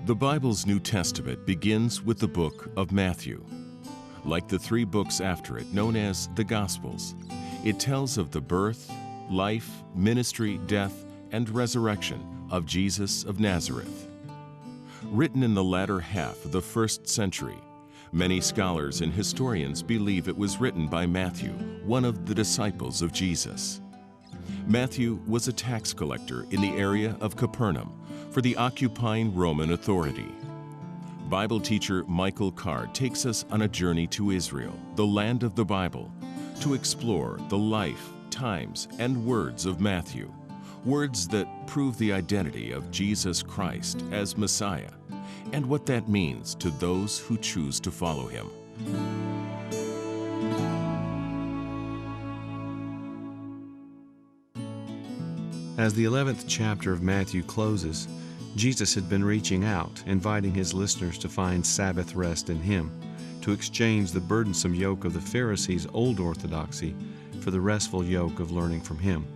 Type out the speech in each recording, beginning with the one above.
The Bible's New Testament begins with the book of Matthew. Like the three books after it, known as the Gospels, it tells of the birth, life, ministry, death, and resurrection of Jesus of Nazareth. Written in the latter half of the 1st century, many scholars and historians believe it was written by Matthew, one of the disciples of Jesus. Matthew was a tax collector in the area of Capernaum for the occupying Roman authority. Bible teacher Michael Card takes us on a journey to Israel, the land of the Bible, to explore the life, times, and words of Matthew, words that prove the identity of Jesus Christ as Messiah, and what that means to those who choose to follow him. As the 11th chapter of Matthew closes, Jesus had been reaching out, inviting his listeners to find Sabbath rest in him, to exchange the burdensome yoke of the Pharisees' old orthodoxy for the restful yoke of learning from him.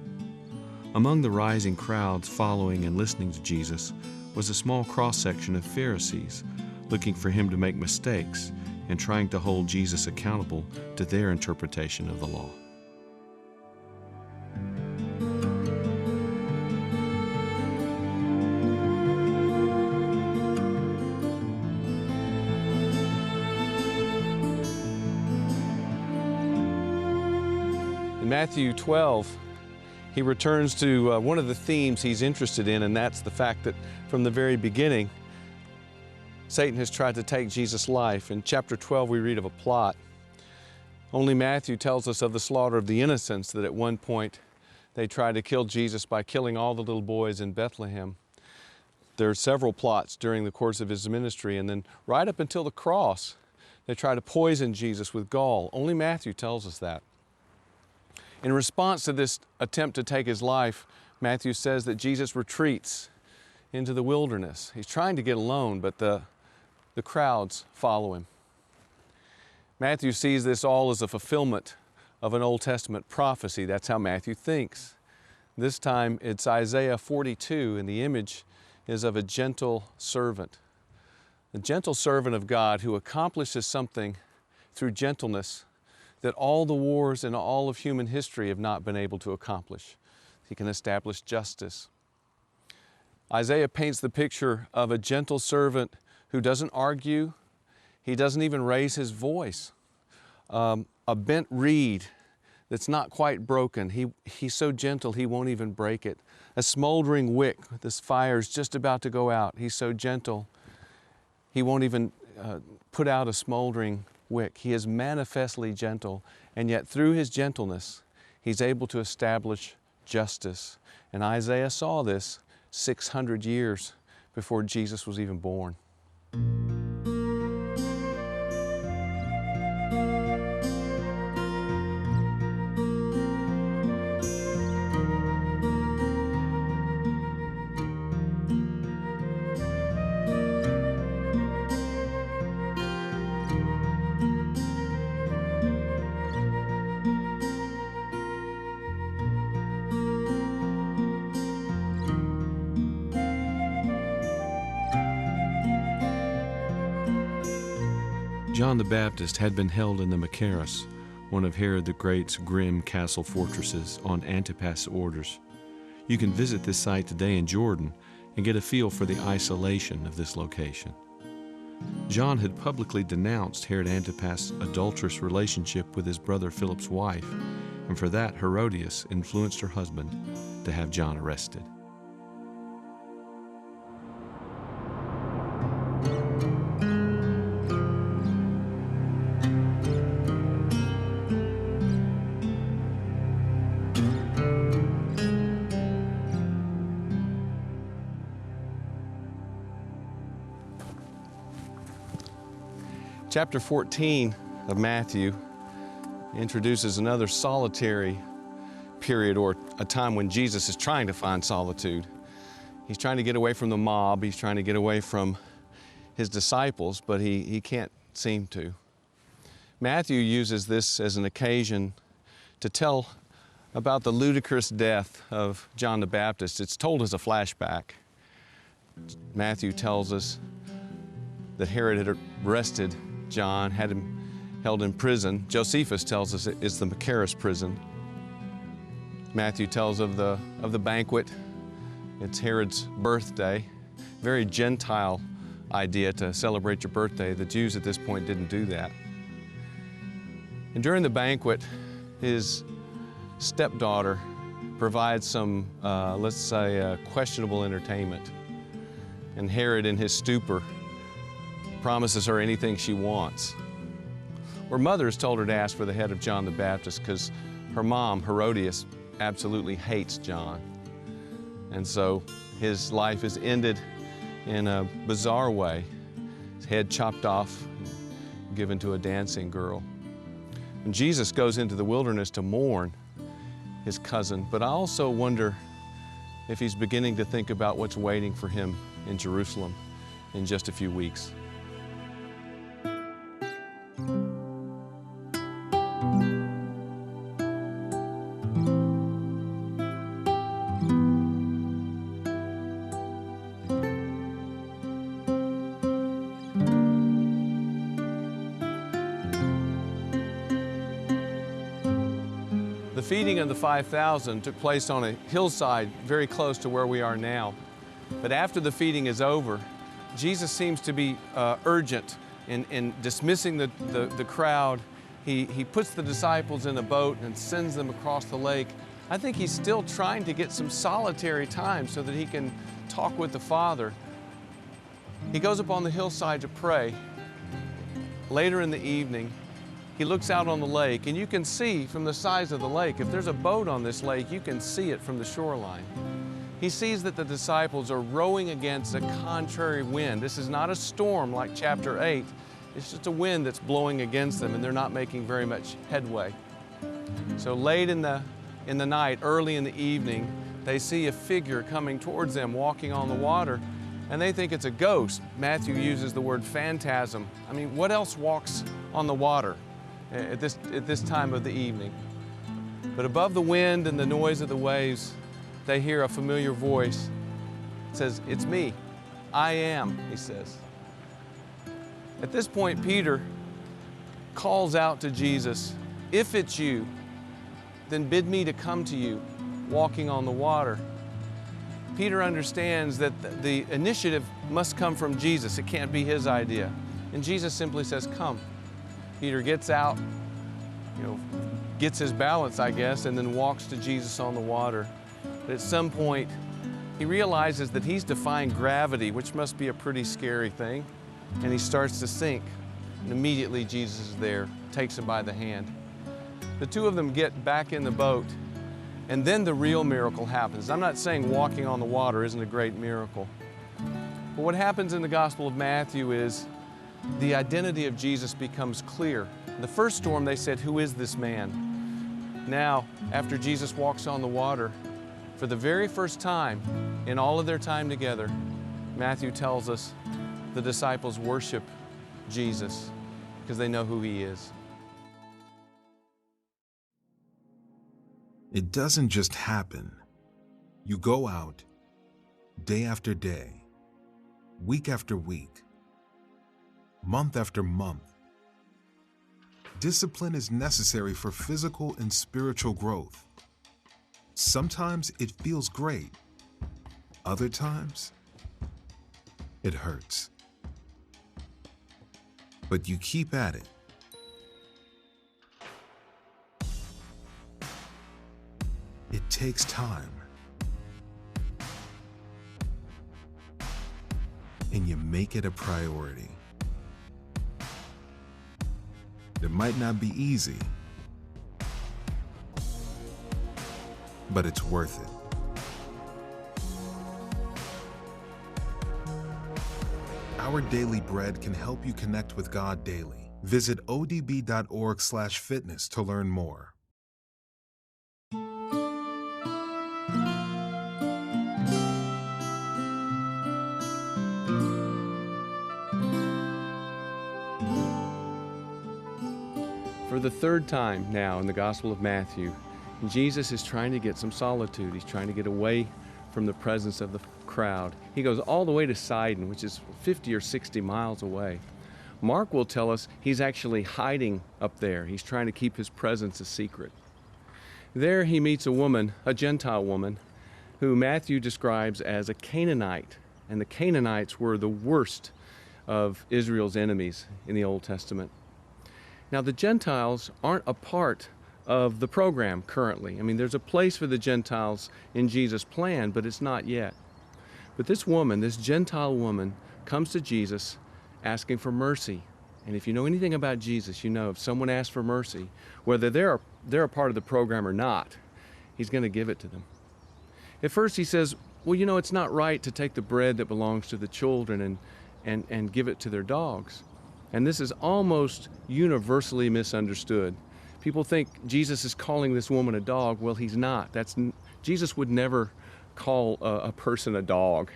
Among the rising crowds following and listening to Jesus was a small cross-section of Pharisees, looking for him to make mistakes and trying to hold Jesus accountable to their interpretation of the law. In Matthew 12, he returns to one of the themes he's interested in, and that's the fact that from the very beginning, Satan has tried to take Jesus' life. In chapter 12, we read of a plot. Only Matthew tells us of the slaughter of the innocents, that at one point they tried to kill Jesus by killing all the little boys in Bethlehem. There are several plots during the course of his ministry, and then right up until the cross, they try to poison Jesus with gall. Only Matthew tells us that. In response to this attempt to take his life, Matthew says that Jesus retreats into the wilderness. He's trying to get alone, but the crowds follow him. Matthew sees this all as a fulfillment of an Old Testament prophecy. That's how Matthew thinks. This time it's Isaiah 42, and the image is of a gentle servant. A gentle servant of God who accomplishes something through gentleness that all the wars in all of human history have not been able to accomplish. He can establish justice. Isaiah paints the picture of a gentle servant who doesn't argue. He doesn't even raise his voice. A bent reed that's not quite broken. He's so gentle he won't even break it. A smoldering wick, this fire's just about to go out. He's so gentle he won't even put out a smoldering wick. He is manifestly gentle, and yet through his gentleness, he's able to establish justice. And Isaiah saw this 600 years before Jesus was even born. John the Baptist had been held in the Machaerus, one of Herod the Great's grim castle fortresses, on Antipas' orders. You can visit this site today in Jordan and get a feel for the isolation of this location. John had publicly denounced Herod Antipas' adulterous relationship with his brother Philip's wife, and for that Herodias influenced her husband to have John arrested. Chapter 14 of Matthew introduces another solitary period, or a time when Jesus is trying to find solitude. He's trying to get away from the mob. He's trying to get away from his disciples, but he can't seem to. Matthew uses this as an occasion to tell about the ludicrous death of John the Baptist. It's told as a flashback. Matthew tells us that Herod had arrested John, had him held in prison. Josephus tells us it's the Machaerus prison. Matthew tells of the banquet. It's Herod's birthday. Very Gentile idea to celebrate your birthday. The Jews at this point didn't do that. And during the banquet, his stepdaughter provides some, let's say, questionable entertainment. And Herod, in his stupor, promises her anything she wants. Her mother has told her to ask for the head of John the Baptist because her mom, Herodias, absolutely hates John. And so his life is ended in a bizarre way. His head chopped off, given to a dancing girl. And Jesus goes into the wilderness to mourn his cousin, but I also wonder if he's beginning to think about what's waiting for him in Jerusalem in just a few weeks. The feeding of the 5,000 took place on a hillside very close to where we are now. But after the feeding is over, Jesus seems to be urgent in dismissing the crowd. He puts the disciples in a boat and sends them across the lake. I think he's still trying to get some solitary time so that he can talk with the Father. He goes up on the hillside to pray. Later in the evening, he looks out on the lake, and you can see from the size of the lake, if there's a boat on this lake, you can see it from the shoreline. He sees that the disciples are rowing against a contrary wind. This is not a storm like chapter 8. It's just a wind that's blowing against them, and they're not making very much headway. So late in the night, early in the evening, they see a figure coming towards them, walking on the water, and they think it's a ghost. Matthew uses the word phantasm. I mean, what else walks on the water at this time of the evening? But above the wind and the noise of the waves, they hear a familiar voice. It says, "It's me. I am," he says. At this point, Peter calls out to Jesus, "If it's you, then bid me to come to you, walking on the water." Peter understands that the initiative must come from Jesus. It can't be his idea. And Jesus simply says, "Come." Peter gets out, gets his balance, I guess, and then walks to Jesus on the water. But at some point, he realizes that he's defying gravity, which must be a pretty scary thing, and he starts to sink. And immediately Jesus is there, takes him by the hand. The two of them get back in the boat, and then the real miracle happens. I'm not saying walking on the water isn't a great miracle. But what happens in the Gospel of Matthew is the identity of Jesus becomes clear. In the first storm, they said, "Who is this man?" Now, after Jesus walks on the water, for the very first time in all of their time together, Matthew tells us the disciples worship Jesus because they know who he is. It doesn't just happen. You go out day after day, week after week, month after month. Discipline is necessary for physical and spiritual growth. Sometimes it feels great. Other times, it hurts. But you keep at it. It takes time. And you make it a priority. It might not be easy, but it's worth it. Our Daily Bread can help you connect with God daily. Visit odb.org/fitness to learn more. For the third time now in the Gospel of Matthew, Jesus is trying to get some solitude. He's trying to get away from the presence of the crowd. He goes all the way to Sidon, which is 50 or 60 miles away. Mark will tell us he's actually hiding up there. He's trying to keep his presence a secret. There he meets a woman, a Gentile woman, who Matthew describes as a Canaanite. And the Canaanites were the worst of Israel's enemies in the Old Testament. Now, the Gentiles aren't a part of the program currently. I mean, there's a place for the Gentiles in Jesus' plan, but it's not yet. But this woman, this Gentile woman, comes to Jesus asking for mercy. And if you know anything about Jesus, you know if someone asks for mercy, whether they're a part of the program or not, he's going to give it to them. At first he says, well, you know, it's not right to take the bread that belongs to the children and give it to their dogs. And this is almost universally misunderstood. People think Jesus is calling this woman a dog. Well, he's not. Jesus would never call a person a dog.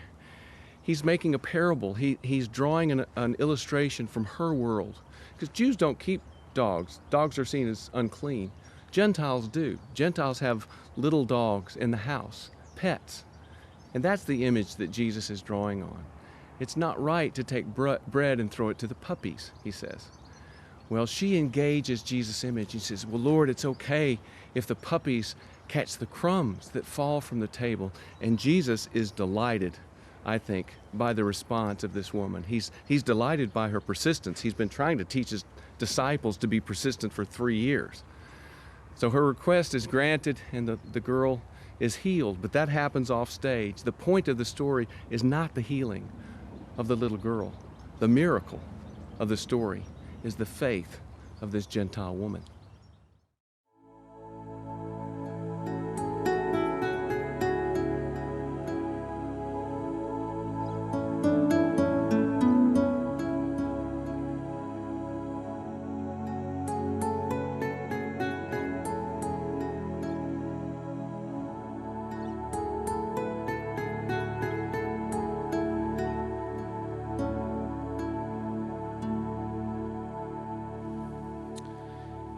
He's making a parable. He's drawing an illustration from her world. Because Jews don't keep dogs. Dogs are seen as unclean. Gentiles do. Gentiles have little dogs in the house, pets. And that's the image that Jesus is drawing on. It's not right to take bread and throw it to the puppies, he says. Well, she engages Jesus' image. He says, well, Lord, it's okay if the puppies catch the crumbs that fall from the table. And Jesus is delighted, I think, by the response of this woman. He's delighted by her persistence. He's been trying to teach his disciples to be persistent for 3 years. So her request is granted, and the girl is healed, but that happens off stage. The point of the story is not the healing of the little girl. The miracle of the story is the faith of this Gentile woman.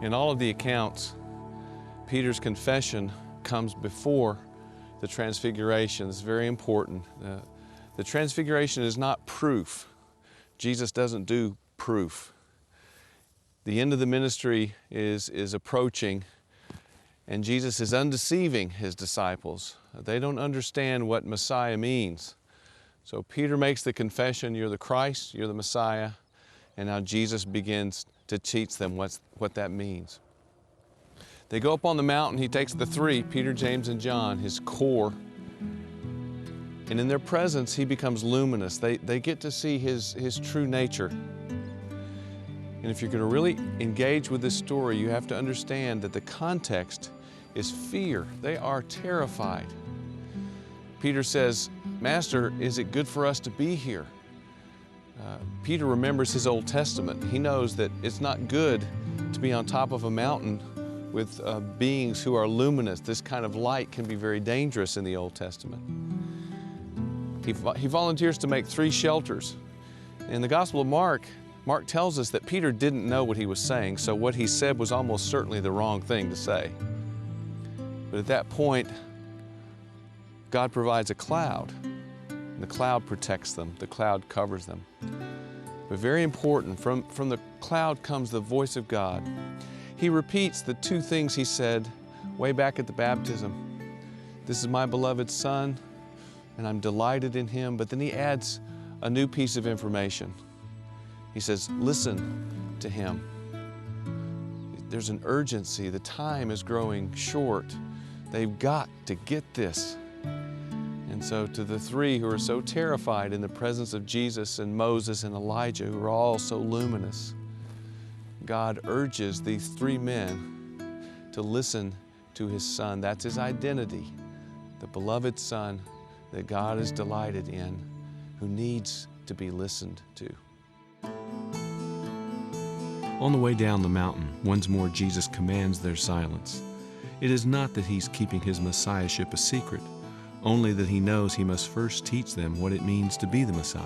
In all of the accounts, Peter's confession comes before the transfiguration. It's very important. The transfiguration is not proof. Jesus doesn't do proof. The end of the ministry is approaching, and Jesus is undeceiving his disciples. They don't understand what Messiah means. So Peter makes the confession, you're the Christ, you're the Messiah, and now Jesus begins to teach them what that means. They go up on the mountain. He takes the three, Peter, James, and John, his core, and in their presence he becomes luminous. They get to see his true nature. And if you're going to really engage with this story, you have to understand that the context is fear. They are terrified. Peter says, Master, is it good for us to be here? Peter remembers his Old Testament. He knows that it's not good to be on top of a mountain with beings who are luminous. This kind of light can be very dangerous in the Old Testament. He volunteers to make 3 shelters. In the Gospel of Mark tells us that Peter didn't know what he was saying, so what he said was almost certainly the wrong thing to say. But at that point, God provides a cloud. And the cloud protects them. The cloud covers them. But very important, from the cloud comes the voice of God. He repeats the 2 things he said way back at the baptism. This is my beloved Son, and I'm delighted in him. But then he adds a new piece of information. He says, listen to him. There's an urgency. The time is growing short. They've got to get this. And so to the 3 who are so terrified in the presence of Jesus and Moses and Elijah, who are all so luminous, God urges these 3 men to listen to his Son. That's his identity, the beloved Son that God is delighted in, who needs to be listened to. On the way down the mountain, once more Jesus commands their silence. It is not that he's keeping his messiahship a secret, only that he knows he must first teach them what it means to be the Messiah.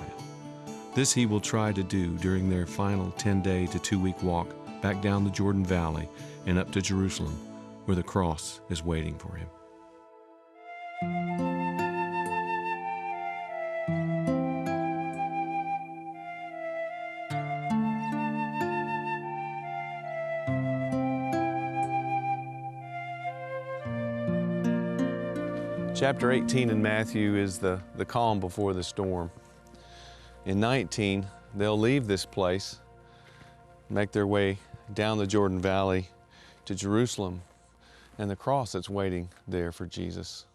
This he will try to do during their final 10-day to 2-week walk back down the Jordan Valley and up to Jerusalem, where the cross is waiting for him. Chapter 18 in Matthew is the calm before the storm. In 19, they'll leave this place, make their way down the Jordan Valley to Jerusalem and the cross that's waiting there for Jesus.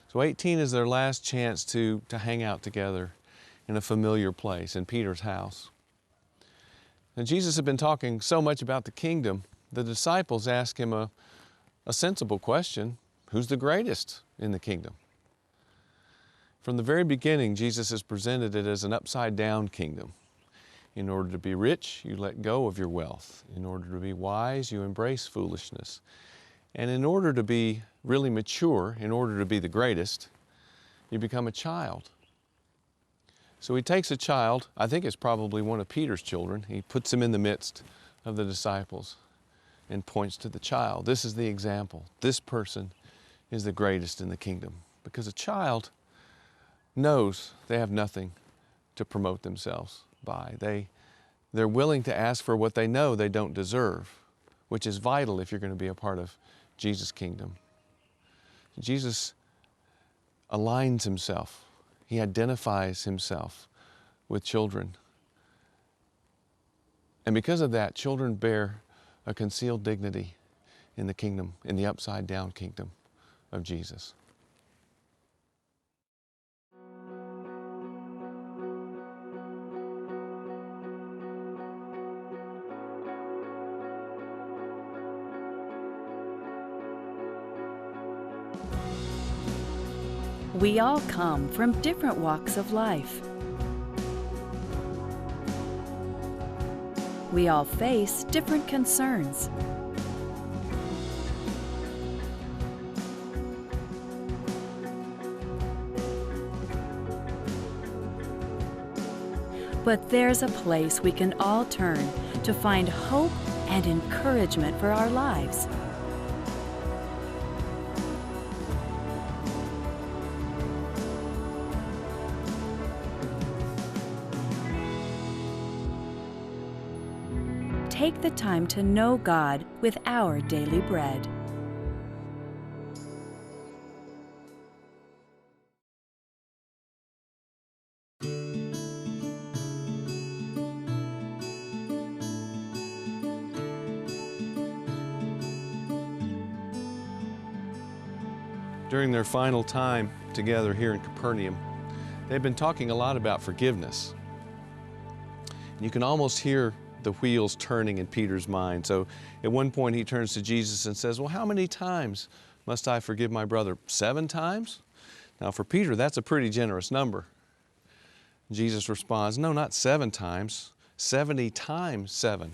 So 18 is their last chance to hang out together in a familiar place, in Peter's house. And Jesus had been talking so much about the kingdom, the disciples asked him a sensible question: who's the greatest in the kingdom? From the very beginning, Jesus has presented it as an upside-down kingdom. In order to be rich, you let go of your wealth. In order to be wise, you embrace foolishness. And in order to be really mature, in order to be the greatest, you become a child. So he takes a child, I think it's probably one of Peter's children, he puts him in the midst of the disciples and points to the child. This is the example. This person is the greatest in the kingdom. Because a child knows they have nothing to promote themselves by. They're willing to ask for what they know they don't deserve, which is vital if you're going to be a part of Jesus' kingdom. Jesus aligns himself. He identifies himself with children. And because of that, children bear a concealed dignity in the kingdom, in the upside-down kingdom of Jesus. We all come from different walks of life. We all face different concerns. But there's a place we can all turn to find hope and encouragement for our lives. Take the time to know God with our daily bread. During their final time together here in Capernaum, they've been talking a lot about forgiveness. You can almost hear the wheels turning in Peter's mind. So at one point he turns to Jesus and says, well, how many times must I forgive my brother? 7 times? Now for Peter, that's a pretty generous number. Jesus responds, no, not 7 times, 70 times 7.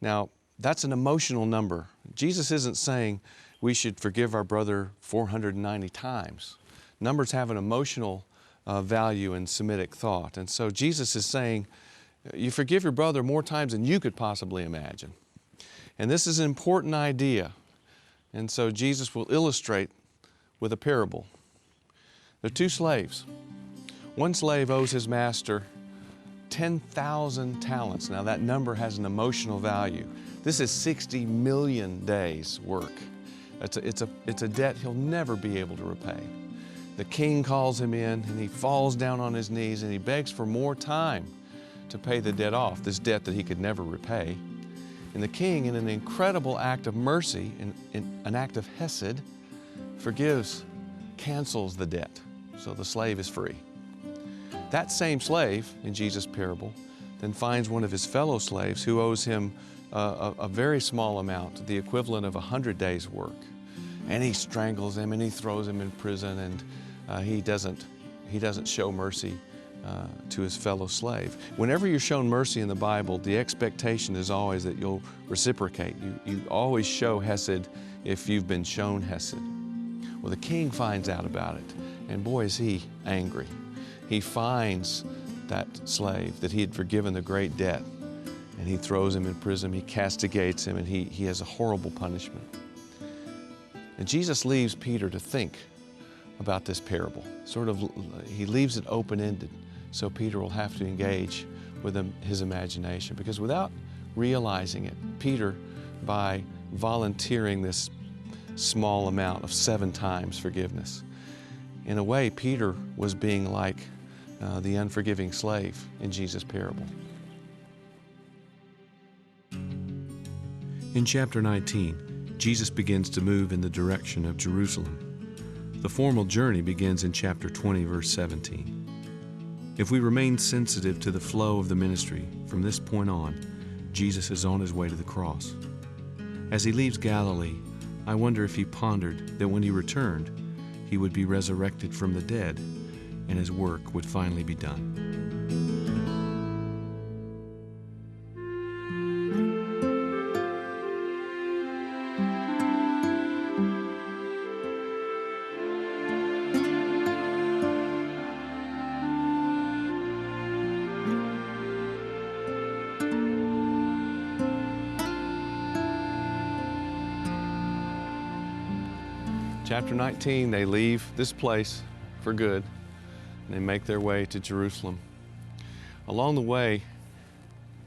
Now that's an emotional number. Jesus isn't saying we should forgive our brother 490 times. Numbers have an emotional value in Semitic thought. And so Jesus is saying, you forgive your brother more times than you could possibly imagine. And this is an important idea. And so Jesus will illustrate with a parable. There are 2 slaves. One slave owes his master 10,000 talents. Now that number has an emotional value. This is 60 million days' work. It's a debt he'll never be able to repay. The king calls him in and he falls down on his knees and he begs for more time to pay the debt off, this debt that he could never repay. And the king, in an incredible act of mercy, in an act of hesed, forgives, cancels the debt, so the slave is free. That same slave, in Jesus' parable, then finds one of his fellow slaves who owes him a very small amount, the equivalent of 100 days' work. And he strangles him and he throws him in prison, and he doesn't show mercy to his fellow slave. Whenever you're shown mercy in the Bible, the expectation is always that you'll reciprocate. You always show hesed if you've been shown hesed. Well, the king finds out about it, and boy, is he angry. He finds that slave that he had forgiven the great debt, and he throws him in prison, he castigates him, and he has a horrible punishment. And Jesus leaves Peter to think about this parable. He leaves it open-ended, so Peter will have to engage with his imagination. Because without realizing it, Peter, by volunteering this small amount of 7 times forgiveness, In a way, Peter was being like the unforgiving slave in Jesus' parable. In chapter 19, Jesus begins to move in the direction of Jerusalem. The formal journey begins in chapter 20, verse 17. If we remain sensitive to the flow of the ministry, from this point on, Jesus is on his way to the cross. As he leaves Galilee, I wonder if he pondered that when he returned, he would be resurrected from the dead, and his work would finally be done. Chapter 19, they leave this place for good, and they make their way to Jerusalem. Along the way,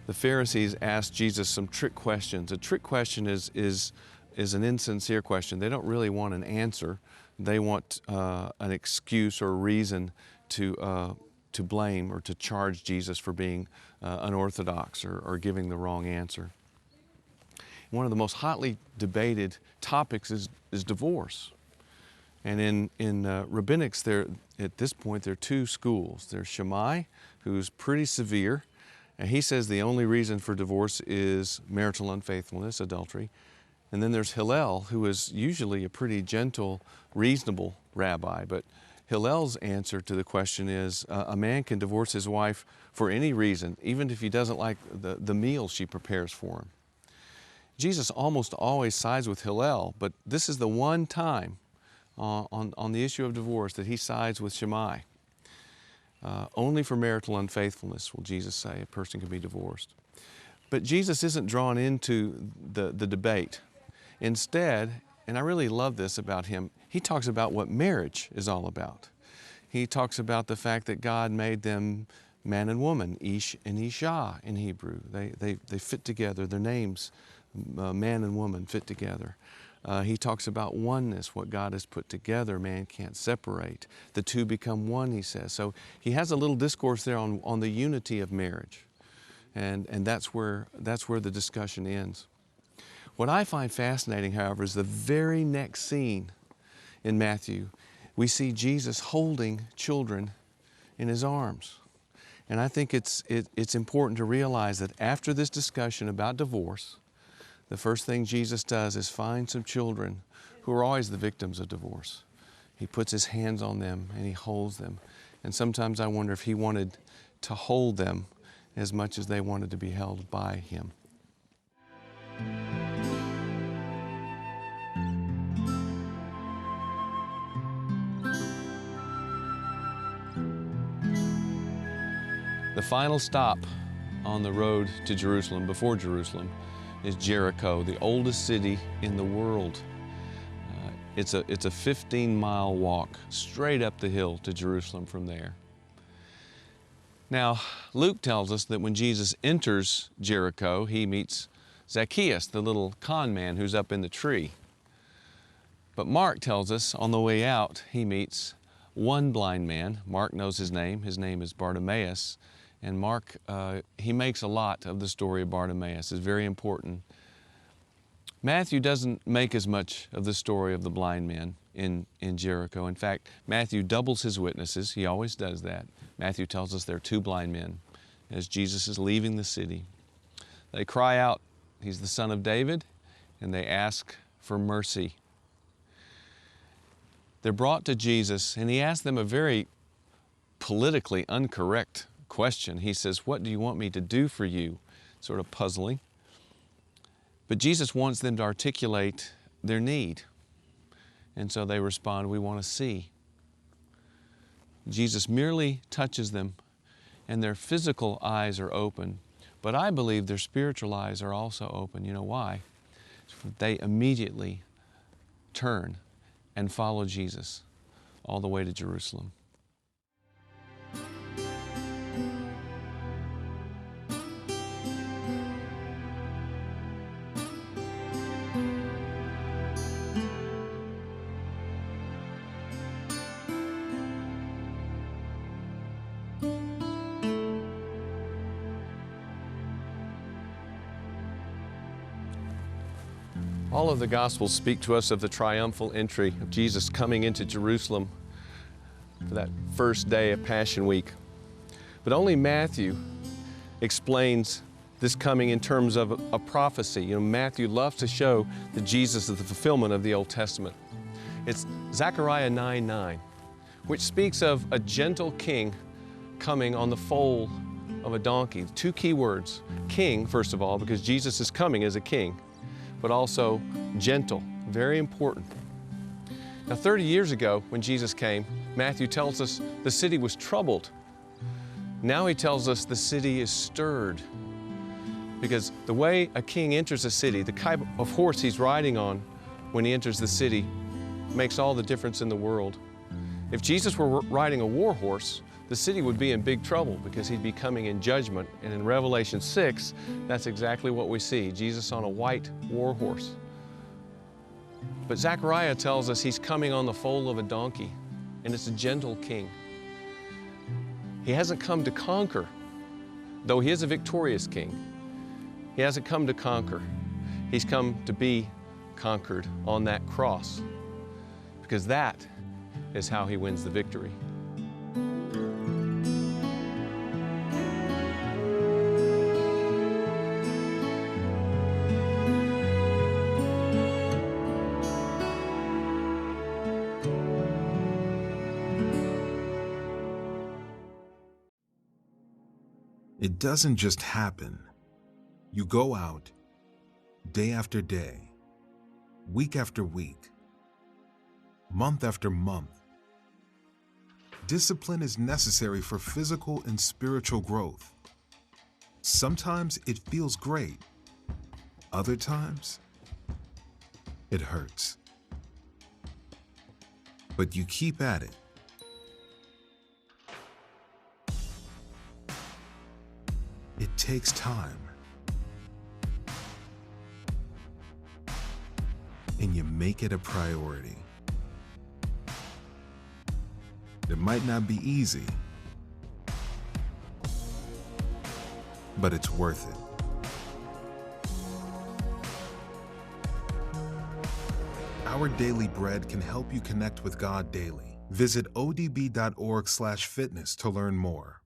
the Pharisees ask Jesus some trick questions. A trick question is an insincere question. They don't really want an answer. They want an excuse or reason to blame or to charge Jesus for being unorthodox or giving the wrong answer. One of the most hotly debated topics is divorce. And in rabbinics, at this point, there are two schools. There's Shammai, who's pretty severe, and he says the only reason for divorce is marital unfaithfulness, adultery. And then there's Hillel, who is usually a pretty gentle, reasonable rabbi. But Hillel's answer to the question is a man can divorce his wife for any reason, even if he doesn't like the meal she prepares for him. Jesus almost always sides with Hillel, but this is the one time on the issue of divorce that he sides with Shammai. Only for marital unfaithfulness will Jesus say a person can be divorced. But Jesus isn't drawn into the debate. Instead, and I really love this about him, he talks about what marriage is all about. He talks about the fact that God made them man and woman, Ish and Isha in Hebrew. They fit together, their names, man and woman, fit together. He talks about oneness, what God has put together, man can't separate. The two become one, he says. So he has a little discourse there on the unity of marriage. And that's where the discussion ends. What I find fascinating, however, is the very next scene in Matthew. We see Jesus holding children in his arms. And I think it's important to realize that after this discussion about divorce, the first thing Jesus does is find some children who are always the victims of divorce. He puts his hands on them and he holds them. And sometimes I wonder if he wanted to hold them as much as they wanted to be held by him. The final stop on the road to Jerusalem, before Jerusalem, is Jericho, the oldest city in the world. It's a 15-mile walk straight up the hill to Jerusalem from there. Now, Luke tells us that when Jesus enters Jericho, he meets Zacchaeus, the little con man who's up in the tree. But Mark tells us on the way out, he meets one blind man. Mark knows his name. His name is Bartimaeus. And Mark, he makes a lot of the story of Bartimaeus. It's very important. Matthew doesn't make as much of the story of the blind man in Jericho. In fact, Matthew doubles his witnesses. He always does that. Matthew tells us there are two blind men as Jesus is leaving the city. They cry out, he's the son of David, and they ask for mercy. They're brought to Jesus, and he asks them a very politically incorrect question. He says, "What do you want me to do for you?" Sort of puzzling. But Jesus wants them to articulate their need. And so they respond, "We want to see." Jesus merely touches them, and their physical eyes are open. But I believe their spiritual eyes are also open. You know why? They immediately turn and follow Jesus all the way to Jerusalem. All of the Gospels speak to us of the triumphal entry of Jesus coming into Jerusalem for that first day of Passion Week. But only Matthew explains this coming in terms of a prophecy. You know, Matthew loves to show that Jesus is the fulfillment of the Old Testament. It's Zechariah 9:9, which speaks of a gentle king coming on the foal of a donkey. Two key words: king, first of all, because Jesus is coming as a king, but also gentle, very important. Now, 30 years ago, when Jesus came, Matthew tells us the city was troubled. Now he tells us the city is stirred, because the way a king enters a city, the type of horse he's riding on when he enters the city, makes all the difference in the world. If Jesus were riding a war horse, the city would be in big trouble because he'd be coming in judgment. And in Revelation 6, that's exactly what we see, Jesus on a white war horse. But Zechariah tells us he's coming on the foal of a donkey, and it's a gentle king. He hasn't come to conquer, though he is a victorious king. He hasn't come to conquer. He's come to be conquered on that cross, because that is how he wins the victory. It doesn't just happen. You go out day after day, week after week, month after month. Discipline is necessary for physical and spiritual growth. Sometimes it feels great. Other times, it hurts. But you keep at it. It takes time. And you make it a priority. It might not be easy, but it's worth it. Our Daily Bread can help you connect with God daily. Visit odb.org/fitness to learn more.